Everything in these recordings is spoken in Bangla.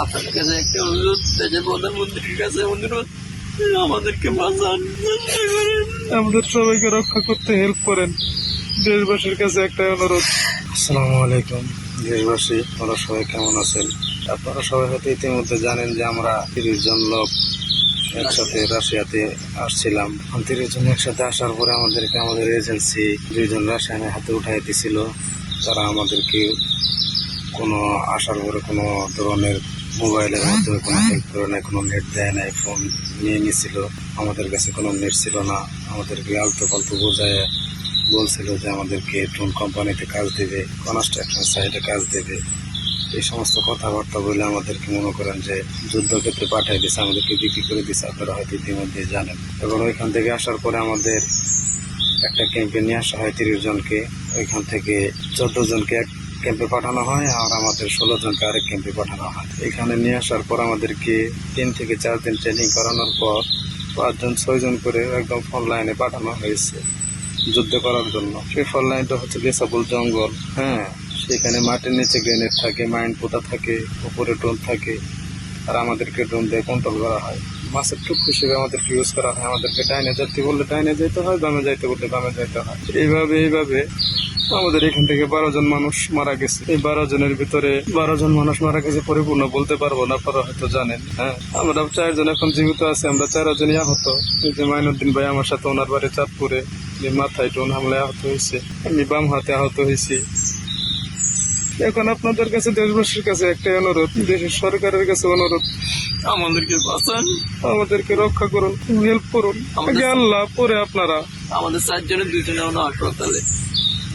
আপনাদের কাছে একটা অনুরোধ, দেশের প্রধানমন্ত্রীর কাছে অনুরোধ, আমাদেরকে বাঁচান, চেষ্টা করেন, আমাদের সবাইকে রক্ষা করতে হেল্প করেন। দেশবাসীর কাছে একটা অনুরোধ। আসসালামু আলাইকুম দেশবাসী, আপনারা সবাই কেমন আছেন? আপনারা সবাই হয়তো ইতিমধ্যে জানেন যে আমরা 30 জন লোক একসাথে রাশিয়াতে আসছিলাম। 30 জন একসাথে আসার পরে আমাদেরকে আমাদের এজেন্সি 2 জন রাশিয়ানের হাতে উঠাই দিছিল। তারা আমাদেরকে কোনো আসার পরে কোনো ধরনের মোবাইলের মাধ্যমে কোনো হেল্প করে নাই, কোনো নেট দেয় নাই, ফোন নিয়ে নিয়েছিল। আমাদের কাছে কোনো নেট ছিল না। আমাদেরকে আলতু ফালতু বোঝায় বলছিল যে আমাদেরকে ড্রোন কোম্পানিতে কাজ দেবে, কনস্ট্রাকশন সাইটে কাজ দেবে। এই সমস্ত কথাবার্তা বলে আমাদেরকে মনে করেন যে যুদ্ধক্ষেত্রে পাঠিয়ে দিচ্ছে, আমাদেরকে বিক্রি করে দিচ্ছে। আপনারা হয়তো ইতিমধ্যে জানেন। এবং ওইখান থেকে আসার পরে আমাদের একটা ক্যাম্পে নিয়ে আসা হয় 30 জনকে। ওইখান থেকে 14 জনকে এক ক্যাম্পে পাঠানো হয়, আর আমাদের 16 জনকে আরেক ক্যাম্পে পাঠানো হয়। এখানে নিয়ে আসার পর আমাদেরকে 3 থেকে 4 দিন ট্রেনিং করানোর পর 5 জন 6 জন করে একদম ফ্রন্ট লাইনে পাঠানো হয়েছে যুদ্ধ করার জন্য। সেই ফ্রন্ট লাইনটা হচ্ছে বেসাবুল জঙ্গল। হ্যাঁ, সেখানে মাটির নিচে গ্রেনেড থাকে, মাইন পোতা থাকে, উপরে ড্রোন থাকে, আর আমাদেরকে ড্রোন দিয়ে কন্ট্রোল করা হয়। মাছের টুক হিসেবে আমাদেরকে ইউজ করা হয়। আমাদেরকে ডাইনে যেতে বললে ডাইনে যেতে হয়, বামে যাইতে বললে বামে যেতে হয়। এইভাবে আমাদের এখান থেকে 12 জন মানুষ মারা গেছে। এই 12 জনের ভিতরে 12 জন মানুষ মারা গেছে পরিপূর্ণ বলতে পারবো না, আপনারা হয়তো জানেন। হ্যাঁ, আমরা 4 জন এখন জীবিত আছে। আমরা 4 জনই আহত। এই যে মাইনুদ্দিন ভাই আমার সাথে, ওনার বাড়ি চাঁদপুরে, মাথায় ড্রোন হামলায় আহত হয়েছে। আমি বাম হাতে আহত হয়েছি। এখন আপনাদের কাছে, দেশবাসীর কাছে একটাই অনুরোধ, দেশের সরকারের কাছে অনুরোধ, আমাদেরকে বাঁচান, আমাদেরকে রক্ষা করুন, হেল্প করুন। আগে আল্লাহ, পরে আপনারা। আমাদের 4 জনের 2 জন এখনো হাসপাতালে।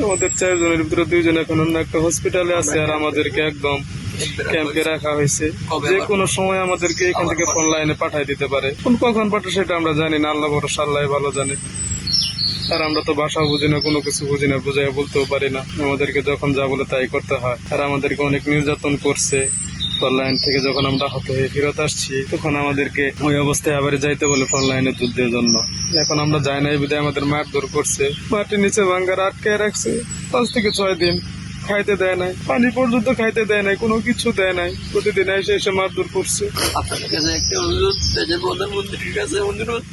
আমাদের 4 জনের ভিতরে 2 জন এখন অন্য একটা হসপিটালে আছে, আর আমাদেরকে একদম ক্যাম্পে রাখা হয়েছে। যে কোনো সময় আমাদেরকে এখান থেকে ফোন লাইনে পাঠিয়ে দিতে পারে। কখন পাঠায় সেটা আমরা জানি না, আল্লাহ ভরসা, আল্লাহ ভালো জানে। আর আমরা তো ভাষাও বুঝি না, কোনো কিছু বুঝি না, বুঝাই বলতেও পারি না। আমাদেরকে যখন যা বলে তাই করতে হয়। আর আমাদেরকে অনেক নির্যাতন করছে। ফোন লাইন থেকে যখন আমরা হাতে হয়ে ফেরত আসছি, তখন আমাদেরকে ওই অবস্থায় আবার যাইতে বলে ফোন লাইনে যুদ্ধের জন্য। এখন আমরা যাই না, এই বিধায় আমাদের মারধর করছে, মাটির নিচে ভাঙ্গার আটকে রাখছে 5 থেকে 6 দিন। খাইতে দেয় নাই, পানি পর্যন্ত খাইতে দেয় নাই, কোনো কিছু দেয় নাই। প্রতিদিন এসে মারধর করছে। আপনাদের কাছে একটা অনুরোধ, দেশের প্রধানমন্ত্রীর কাছে অনুরোধ,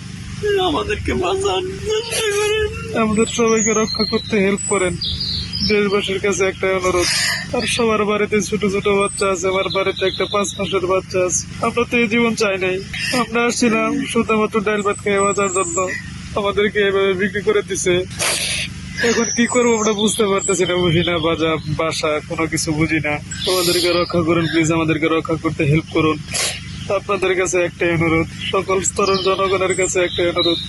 আমাদেরকে বাঁচান, চেষ্টা করেন, আমাদের সবাইকে রক্ষা করতে হেল্প করেন। দেশবাসীর কাছে একটা অনুরোধ। আর সবার বাড়িতে ছোট ছোট বাচ্চা আছে। আমার বাড়িতে একটা 5 মাসের বাচ্চা আছে। আমরা তো এই জীবন চাই নাই। আমরা আসছিলাম শুধুমাত্র ডাল ভাত খেয়ে বাঁচার জন্য। আমাদেরকে এভাবে বিক্রি করে দিছে। এখন কি করবো আমরা বুঝতে পারতেছি না, বুঝি না বাসা, কোনো কিছু বুঝি না। আমাদেরকে রক্ষা করুন প্লিজ, আমাদেরকে রক্ষা করতে হেল্প করুন। আপনাদের কাছে একটাই অনুরোধ, সকল স্তরের জনগণের কাছে একটাই অনুরোধ,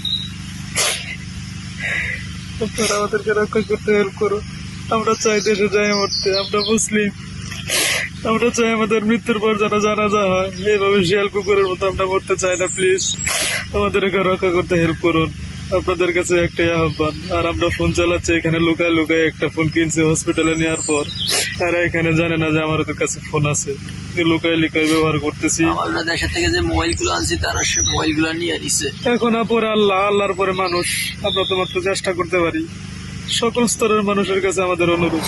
আপনারা আমাদেরকে রক্ষা করতে হেল্প করুন। আমরা চাই দেশে যাই মরতে। আমরা মুসলিম। আমরা চাই আমাদের মৃত্যুর পর যেন জানাজা হয়। এইভাবে শিয়াল কুকুরের মতো আমরা মরতে চাই না। প্লিজ আমাদেরকে রক্ষা করতে হেল্প করুন। আপনাদের কাছে একটাই আহ্বান। আর আমরা ফোন চালাচ্ছি, এখানে লুকায় লুকায় একটা ফোন কিনছি হসপিটালে নেওয়ার পর। তারা এখানে জানে না যে আমাদের কাছে ফোন আছে। লুকায় লুকায় ব্যবহার করতেছি। আমরা দেশের থেকে যে মোবাইল গুলো আনছি, তারা সে মোবাইল গুলো নিয়ে নিছে। এখন পরে আল্লাহ, আল্লাহর পরে মানুষ। আমরা তো মাত্র চেষ্টা করতে পারি। সকল স্তরের মানুষের কাছে আমাদের অনুরোধ।